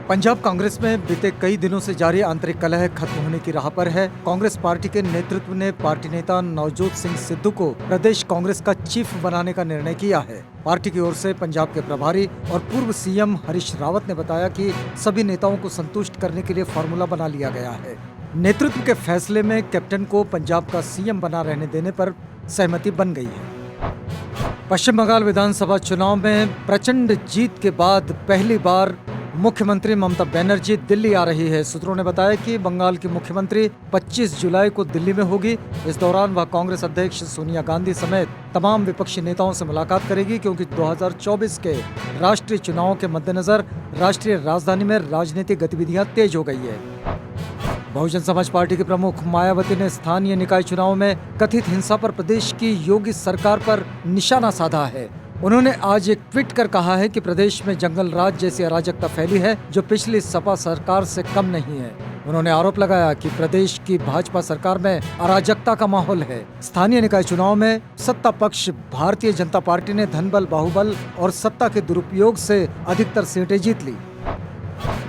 पंजाब कांग्रेस में बीते कई दिनों से जारी आंतरिक कलह खत्म होने की राह पर है। कांग्रेस पार्टी के नेतृत्व ने पार्टी नेता नवजोत सिंह सिद्धू को प्रदेश कांग्रेस का चीफ बनाने का निर्णय किया है। पार्टी की ओर से पंजाब के प्रभारी और पूर्व सीएम हरीश रावत ने बताया कि सभी नेताओं को संतुष्ट करने के लिए फॉर्मूला बना लिया गया है। नेतृत्व के फैसले में कैप्टन को पंजाब का सीएम बना रहने देने पर सहमति बन गई है। पश्चिम बंगाल विधानसभा चुनाव में प्रचंड जीत के बाद पहली बार मुख्यमंत्री ममता बनर्जी दिल्ली आ रही है। सूत्रों ने बताया कि बंगाल की मुख्यमंत्री 25 जुलाई को दिल्ली में होगी। इस दौरान वह कांग्रेस अध्यक्ष सोनिया गांधी समेत तमाम विपक्षी नेताओं से मुलाकात करेगी, क्योंकि 2024 के राष्ट्रीय चुनावों के मद्देनजर राष्ट्रीय राजधानी में राजनीतिक गतिविधियां तेज हो गई है। बहुजन समाज पार्टी के प्रमुख मायावती ने स्थानीय निकाय चुनाव में कथित हिंसा पर प्रदेश की योगी सरकार पर निशाना साधा है। उन्होंने आज एक ट्वीट कर कहा है कि प्रदेश में जंगल राज जैसी अराजकता फैली है जो पिछली सपा सरकार से कम नहीं है। उन्होंने आरोप लगाया कि प्रदेश की भाजपा सरकार में अराजकता का माहौल है। स्थानीय निकाय चुनाव में सत्ता पक्ष भारतीय जनता पार्टी ने धनबल, बाहुबल और सत्ता के दुरुपयोग से अधिकतर सीटें जीत ली।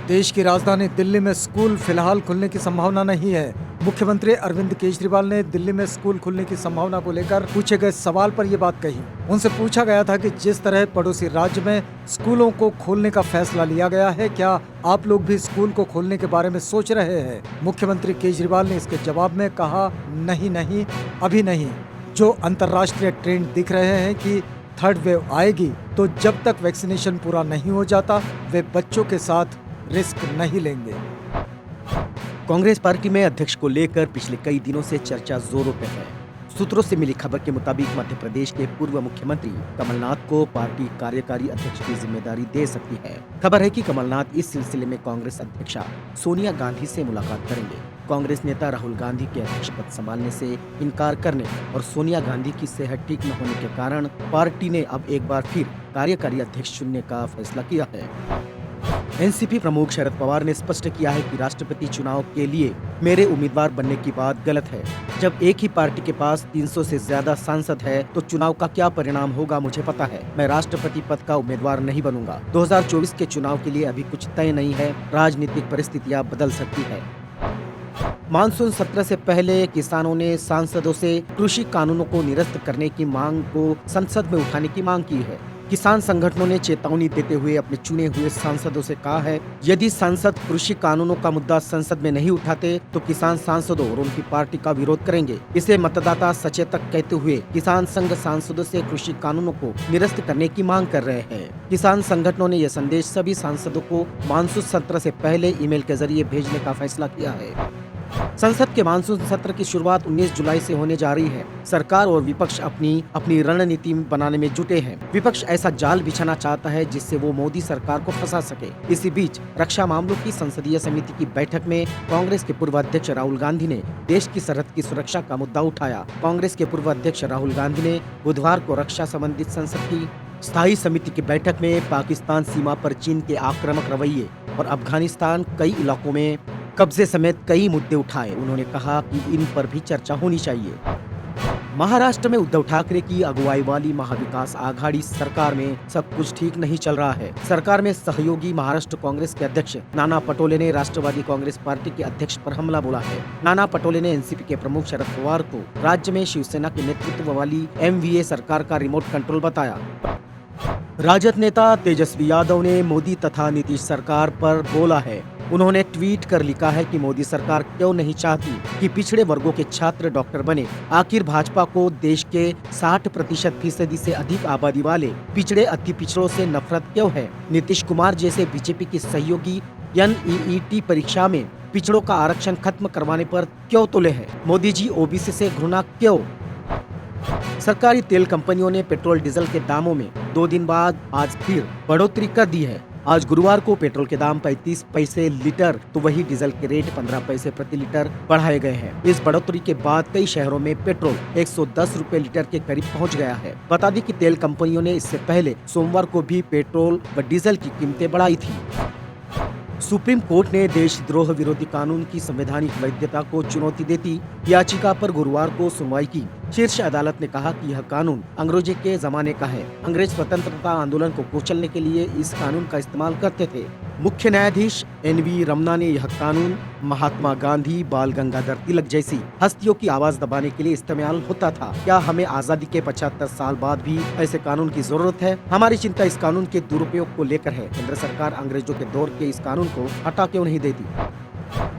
देश की राजधानी दिल्ली में स्कूल फिलहाल खुलने की संभावना नहीं है। मुख्यमंत्री अरविंद केजरीवाल ने दिल्ली में स्कूल खुलने की संभावना को लेकर पूछे गए सवाल पर ये बात कही। उनसे पूछा गया था कि जिस तरह पड़ोसी राज्य में स्कूलों को खोलने का फैसला लिया गया है, क्या आप लोग भी स्कूल को खोलने के बारे में सोच रहे हैं? मुख्यमंत्री केजरीवाल ने इसके जवाब में कहा, नहीं, अभी नहीं। जो अंतर्राष्ट्रीय ट्रेंड दिख रहे हैं कि थर्ड वेव आएगी, तो जब तक वैक्सीनेशन पूरा नहीं हो जाता वे बच्चों के साथ रिस्क नहीं लेंगे। कांग्रेस पार्टी में अध्यक्ष को लेकर पिछले कई दिनों से चर्चा जोरों पर है। सूत्रों से मिली खबर के मुताबिक मध्य प्रदेश के पूर्व मुख्यमंत्री कमलनाथ को पार्टी कार्यकारी अध्यक्ष की जिम्मेदारी दे सकती है। खबर है कि कमलनाथ इस सिलसिले में कांग्रेस अध्यक्षा सोनिया गांधी से मुलाकात करेंगे। कांग्रेस नेता राहुल गांधी के अध्यक्ष पद संभालने से इनकार करने और सोनिया गांधी की सेहत ठीक न होने के कारण पार्टी ने अब एक बार फिर कार्यकारी अध्यक्ष चुनने का फैसला किया है। एनसीपी प्रमुख शरद पवार ने स्पष्ट किया है कि राष्ट्रपति चुनाव के लिए मेरे उम्मीदवार बनने की बात गलत है। जब एक ही पार्टी के पास 300 से ज्यादा सांसद है तो चुनाव का क्या परिणाम होगा मुझे पता है। मैं राष्ट्रपति पद का उम्मीदवार नहीं बनूंगा। 2024 के चुनाव के लिए अभी कुछ तय नहीं है। राजनीतिक परिस्थितियां बदल सकती है। मानसून सत्र से पहले किसानों ने सांसदों से कृषि कानूनों को निरस्त करने की मांग को संसद में उठाने की मांग की है। किसान संगठनों ने चेतावनी देते हुए अपने चुने हुए सांसदों से कहा है, यदि सांसद कृषि कानूनों का मुद्दा संसद में नहीं उठाते तो किसान सांसदों और उनकी पार्टी का विरोध करेंगे। इसे मतदाता सचेतक कहते हुए किसान संघ सांसदों से कृषि कानूनों को निरस्त करने की मांग कर रहे हैं। किसान संगठनों ने यह संदेश सभी सांसदों को मानसून सत्र से पहले ईमेल के जरिए भेजने का फैसला किया है। संसद के मानसून सत्र की शुरुआत 19 जुलाई से होने जा रही है। सरकार और विपक्ष अपनी रणनीति बनाने में जुटे हैं। विपक्ष ऐसा जाल बिछाना चाहता है जिससे वो मोदी सरकार को फंसा सके। इसी बीच रक्षा मामलों की संसदीय समिति की बैठक में कांग्रेस के पूर्व अध्यक्ष राहुल गांधी ने देश की सरहद की सुरक्षा का मुद्दा उठाया। कांग्रेस के पूर्व अध्यक्ष राहुल गांधी ने बुधवार को रक्षा संबंधित संसद की स्थायी समिति की बैठक में पाकिस्तान सीमा पर चीन के आक्रामक रवैये और अफगानिस्तान कई इलाकों में कब्जे समेत कई मुद्दे उठाए। उन्होंने कहा कि इन पर भी चर्चा होनी चाहिए। महाराष्ट्र में उद्धव ठाकरे की अगुवाई वाली महाविकास आघाड़ी सरकार में सब कुछ ठीक नहीं चल रहा है। सरकार में सहयोगी महाराष्ट्र कांग्रेस के अध्यक्ष नाना पटोले ने राष्ट्रवादी कांग्रेस पार्टी के अध्यक्ष पर हमला बोला है। नाना पटोले ने एनसीपी के प्रमुख शरद पवार को राज्य में शिवसेना के नेतृत्व वाली एमवीए सरकार का रिमोट कंट्रोल बताया। राजद नेता तेजस्वी यादव ने मोदी तथा नीतीश सरकार पर बोला है। उन्होंने ट्वीट कर लिखा है कि मोदी सरकार क्यों नहीं चाहती कि पिछड़े वर्गों के छात्र डॉक्टर बने। आखिर भाजपा को देश के 60% से अधिक आबादी वाले पिछड़े अति पिछड़ों से नफरत क्यों है? नीतीश कुमार जैसे बीजेपी की सहयोगी NEET परीक्षा में पिछड़ों का आरक्षण खत्म करवाने पर क्यों तुले हैं? मोदी जी ओबीसी से घृणा क्यों? सरकारी तेल कंपनियों ने पेट्रोल डीजल के दामों में 2 दिन बाद आज फिर बढ़ोतरी कर दी है। आज गुरुवार को पेट्रोल के दाम 35 पैसे लीटर तो वही डीजल के रेट 15 पैसे प्रति लीटर बढ़ाए गए हैं। इस बढ़ोतरी के बाद कई शहरों में पेट्रोल 110 रुपए लीटर के करीब पहुंच गया है। बता दें कि तेल कंपनियों ने इससे पहले सोमवार को भी पेट्रोल व डीजल की कीमतें बढ़ाई थी। सुप्रीम कोर्ट ने देशद्रोह विरोधी कानून की संवैधानिक वैधता को चुनौती देती याचिका पर गुरुवार को सुनवाई की। शीर्ष अदालत ने कहा कि यह कानून अंग्रेजों के जमाने का है। अंग्रेज स्वतंत्रता आंदोलन को कुचलने के लिए इस कानून का इस्तेमाल करते थे। मुख्य न्यायाधीश NV रमना ने यह कानून महात्मा गांधी, बाल गंगाधर तिलक जैसी हस्तियों की आवाज दबाने के लिए इस्तेमाल होता था। क्या हमें आजादी के 75 साल बाद भी ऐसे कानून की जरूरत है? हमारी चिंता इस कानून के दुरुपयोग को लेकर है। केंद्र सरकार अंग्रेजों के दौर के इस कानून को हटा क्यों नहीं देती?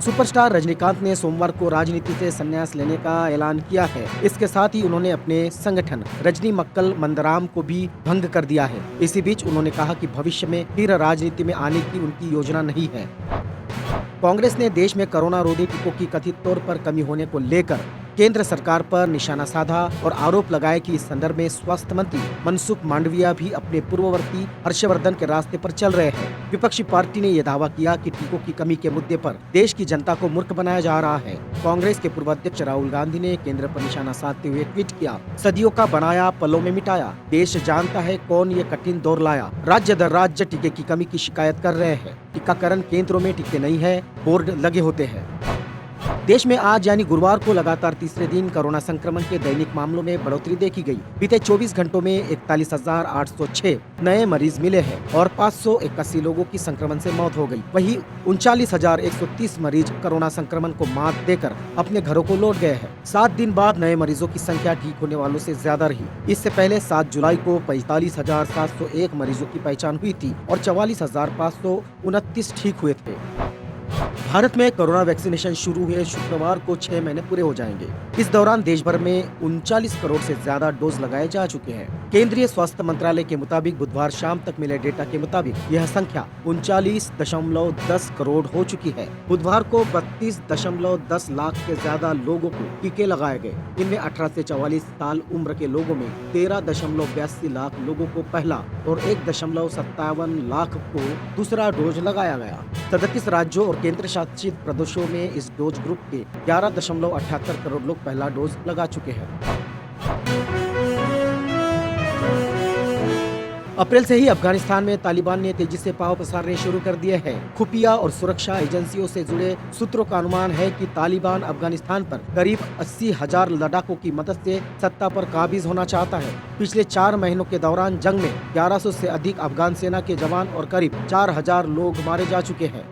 सुपरस्टार रजनीकांत ने सोमवार को राजनीति से संन्यास लेने का ऐलान किया है। इसके साथ ही उन्होंने अपने संगठन रजनी मक्कल मंदराम को भी भंग कर दिया है। इसी बीच उन्होंने कहा कि भविष्य में फिर राजनीति में आने की उनकी योजना नहीं है। कांग्रेस ने देश में कोरोना रोधी टीकों की कथित तौर पर कमी होने को लेकर केंद्र सरकार पर निशाना साधा और आरोप लगाया कि इस संदर्भ में स्वास्थ्य मंत्री मनसुख मांडविया भी अपने पूर्ववर्ती हर्षवर्धन के रास्ते पर चल रहे हैं। विपक्षी पार्टी ने यह दावा किया कि टीकों की कमी के मुद्दे पर देश की जनता को मूर्ख बनाया जा रहा है। कांग्रेस के पूर्व अध्यक्ष राहुल गांधी ने केंद्र पर निशाना साधते हुए ट्वीट किया, सदियों का बनाया पलों में मिटाया, देश जानता है कौन ये कठिन दौर लाया। राज्य दर राज्य टीके की कमी की शिकायत कर रहे हैं। टीकाकरण केंद्रों में टीके नहीं है, बोर्ड लगे होते हैं। देश में आज यानी गुरुवार को लगातार तीसरे दिन कोरोना संक्रमण के दैनिक मामलों में बढ़ोतरी देखी गई। बीते 24 घंटों में 41,806 नए मरीज मिले हैं और 581 लोगों की संक्रमण से मौत हो गई। वहीं 39,130 मरीज कोरोना संक्रमण को मात देकर अपने घरों को लौट गए हैं। 7 दिन बाद नए मरीजों की संख्या ठीक होने वालों से ज्यादा रही। इससे पहले 7 जुलाई को 45,701 मरीजों की पहचान हुई थी और 44,529 ठीक हुए थे। भारत में कोरोना वैक्सीनेशन शुरू हुए शुक्रवार को 6 महीने पूरे हो जाएंगे। इस दौरान देश भर में 39 करोड़ से ज्यादा डोज लगाए जा चुके हैं। केंद्रीय स्वास्थ्य मंत्रालय के मुताबिक बुधवार शाम तक मिले डेटा के मुताबिक यह संख्या 39.10 करोड़ हो चुकी है। बुधवार को 32.10 लाख से ज्यादा लोगों को टीके लगाए गए। इनमें 18 से 44 साल उम्र के लोगों में 13.82 लाख लोगों को पहला और 1.57 लाख को दूसरा डोज लगाया गया। 37 राज्यों और केंद्र शासित प्रदेशों में इस डोज ग्रुप के 11.78 करोड़ लोग पहला डोज लगा चुके हैं। अप्रैल से ही अफगानिस्तान में तालिबान ने तेजी से पांव पसारने शुरू कर दिए हैं। खुफिया और सुरक्षा एजेंसियों से जुड़े सूत्रों का अनुमान है कि तालिबान अफगानिस्तान पर करीब 80,000 लड़ाकों की मदद से सत्ता पर काबिज होना चाहता है। पिछले 4 महीनों के दौरान जंग में 1100 से अधिक अफगान सेना के जवान और करीब 4,000 लोग मारे जा चुके हैं।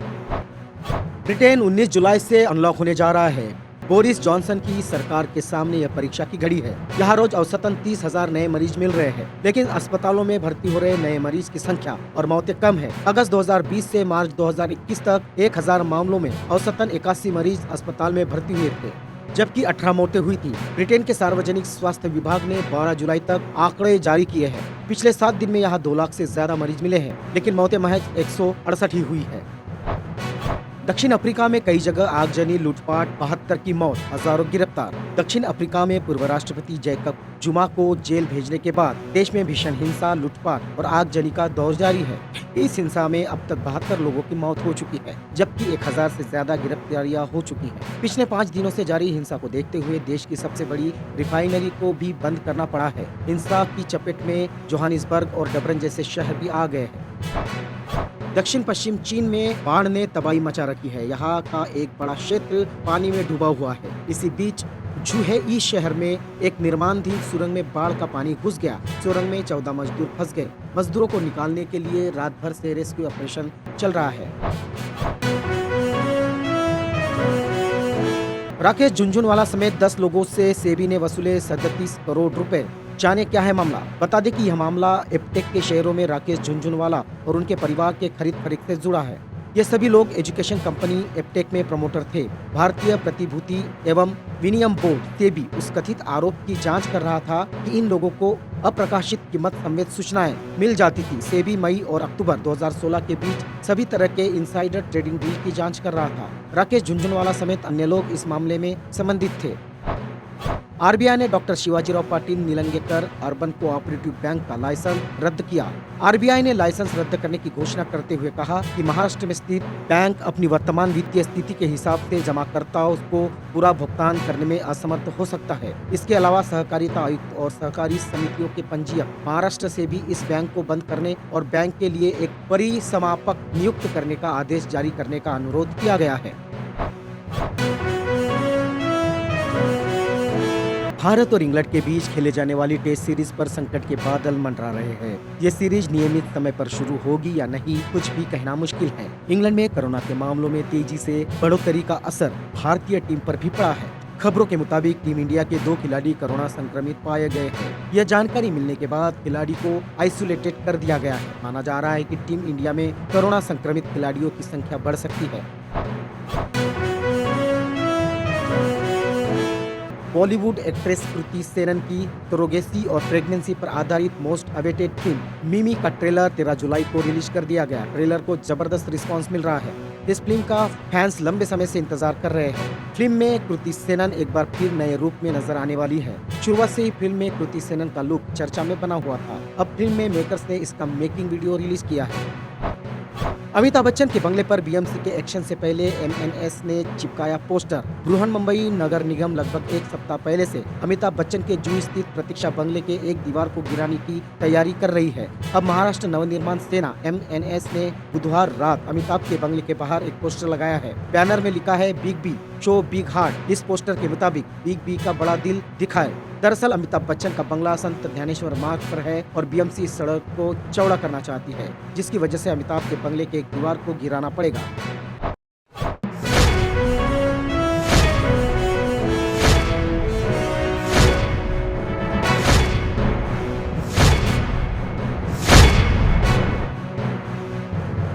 ब्रिटेन 19 जुलाई से अनलॉक होने जा रहा है। बोरिस जॉनसन की सरकार के सामने यह परीक्षा की घड़ी है। यहाँ रोज औसतन 30,000 नए मरीज मिल रहे हैं, लेकिन अस्पतालों में भर्ती हो रहे नए मरीज की संख्या और मौतें कम है। अगस्त 2020 से मार्च 2021 तक 1,000 मामलों में औसतन 81 मरीज अस्पताल में भर्ती हुए थे, जबकि 18 मौतें हुई थी। ब्रिटेन के सार्वजनिक स्वास्थ्य विभाग ने 12 जुलाई तक आंकड़े जारी किए हैं। पिछले 7 दिन में यहाँ 2 लाख से ज्यादा मरीज मिले हैं, लेकिन मौतें महज 168 ही हुई है। दक्षिण अफ्रीका में कई जगह आगजनी, लूटपाट, 72 की मौत, हजारों गिरफ्तार। दक्षिण अफ्रीका में पूर्व राष्ट्रपति जैकब जुमा को जेल भेजने के बाद देश में भीषण हिंसा, लूटपाट और आगजनी का दौर जारी है। इस हिंसा में अब तक 72 लोगों की मौत हो चुकी है, जबकि 1000 से ज्यादा गिरफ्तारियां हो चुकी हैं। पिछले 5 दिनों से जारी हिंसा को देखते हुए देश की सबसे बड़ी रिफाइनरी को भी बंद करना पड़ा है। हिंसा की चपेट में जोहानिसबर्ग और डबरन जैसे शहर भी आ गए हैं। दक्षिण पश्चिम चीन में बाढ़ ने तबाही मचा रखी है। यहाँ का एक बड़ा क्षेत्र पानी में डूबा हुआ है। इसी बीच झुहेई शहर में एक निर्माणाधीन सुरंग में बाढ़ का पानी घुस गया। सुरंग में 14 मजदूर फंस गए। मजदूरों को निकालने के लिए रात भर से रेस्क्यू ऑपरेशन चल रहा है। राकेश झुनझुनवाला समेत 10 लोगों से सेबी ने वसूले 37 करोड़ रुपए। जाने क्या है मामला? बता दें कि यह मामला एपटेक के शेयरों में राकेश झुनझुनवाला और उनके परिवार के खरीद फरोख्त से जुड़ा है। ये सभी लोग एजुकेशन कंपनी एपटेक में प्रमोटर थे। भारतीय प्रतिभूति एवं विनिमय बोर्ड सेबी उस कथित आरोप की जांच कर रहा था कि इन लोगों को अप्रकाशित कीमत समेत सूचनाएं मिल जाती थी। सेबी मई और अक्टूबर 2016 के बीच सभी तरह के इनसाइडर ट्रेडिंग डील की जांच कर रहा था। राकेश झुनझुनवाला समेत अन्य लोग इस मामले में संबंधित थे। आरबीआई ने doctor Shivajirao Patil Nilangekar urban cooperative bank का लाइसेंस रद्द किया। आरबीआई ने लाइसेंस रद्द करने की घोषणा करते हुए कहा कि महाराष्ट्र में स्थित बैंक अपनी वर्तमान वित्तीय स्थिति के हिसाब से जमाकर्ताओं को पूरा भुगतान करने में असमर्थ हो सकता है। इसके अलावा सहकारिता आयुक्त और सहकारी समितियों के पंजीयक महाराष्ट्र से भी इस बैंक को बंद करने और बैंक के लिए एक परिसमापक नियुक्त करने का आदेश जारी करने का अनुरोध किया गया है। भारत और इंग्लैंड के बीच खेले जाने वाली टेस्ट सीरीज पर संकट के बादल मंडरा रहे हैं। ये सीरीज नियमित समय पर शुरू होगी या नहीं, कुछ भी कहना मुश्किल है। इंग्लैंड में कोरोना के मामलों में तेजी से बढ़ोतरी का असर भारतीय टीम पर भी पड़ा है। खबरों के मुताबिक टीम इंडिया के 2 खिलाड़ी कोरोना संक्रमित पाए गए हैं। यह जानकारी मिलने के बाद खिलाड़ी को आइसोलेटेड कर दिया गया है। माना जा रहा है कि टीम इंडिया में कोरोना संक्रमित खिलाड़ियों की संख्या बढ़ सकती है। बॉलीवुड एक्ट्रेस कृति सेनन की सरोगेसी और प्रेगनेंसी पर आधारित मोस्ट अवेटेड फिल्म मिमी का ट्रेलर 13 जुलाई को रिलीज कर दिया गया। ट्रेलर को जबरदस्त रिस्पांस मिल रहा है। इस फिल्म का फैंस लंबे समय से इंतजार कर रहे हैं। फिल्म में कृति सेनन एक बार फिर नए रूप में नजर आने वाली है। शुरुआत से ही फिल्म में कृति सेनन का लुक चर्चा में बना हुआ था। अब फिल्म में मेकर्स ने इसका मेकिंग वीडियो रिलीज किया है। अमिताभ बच्चन के बंगले पर बीएमसी के एक्शन से पहले एमएनएस ने चिपकाया पोस्टर। बृहन्मुंबई नगर निगम लगभग 1 सप्ताह पहले से अमिताभ बच्चन के जुहू स्थित प्रतीक्षा बंगले के एक दीवार को गिराने की तैयारी कर रही है। अब महाराष्ट्र नवनिर्माण सेना एमएनएस ने बुधवार रात अमिताभ के बंगले के बाहर एक पोस्टर लगाया है। बैनर में लिखा है big B show big heart. इस पोस्टर के मुताबिक बिग बी का बड़ा दिल दिखाए। दरअसल अमिताभ बच्चन का बंगला संत ध्यानेश्वर मार्ग पर है और बीएमसी इस सड़क को चौड़ा करना चाहती है, जिसकी वजह से अमिताभ के बंगले के एक दीवार को गिराना पड़ेगा।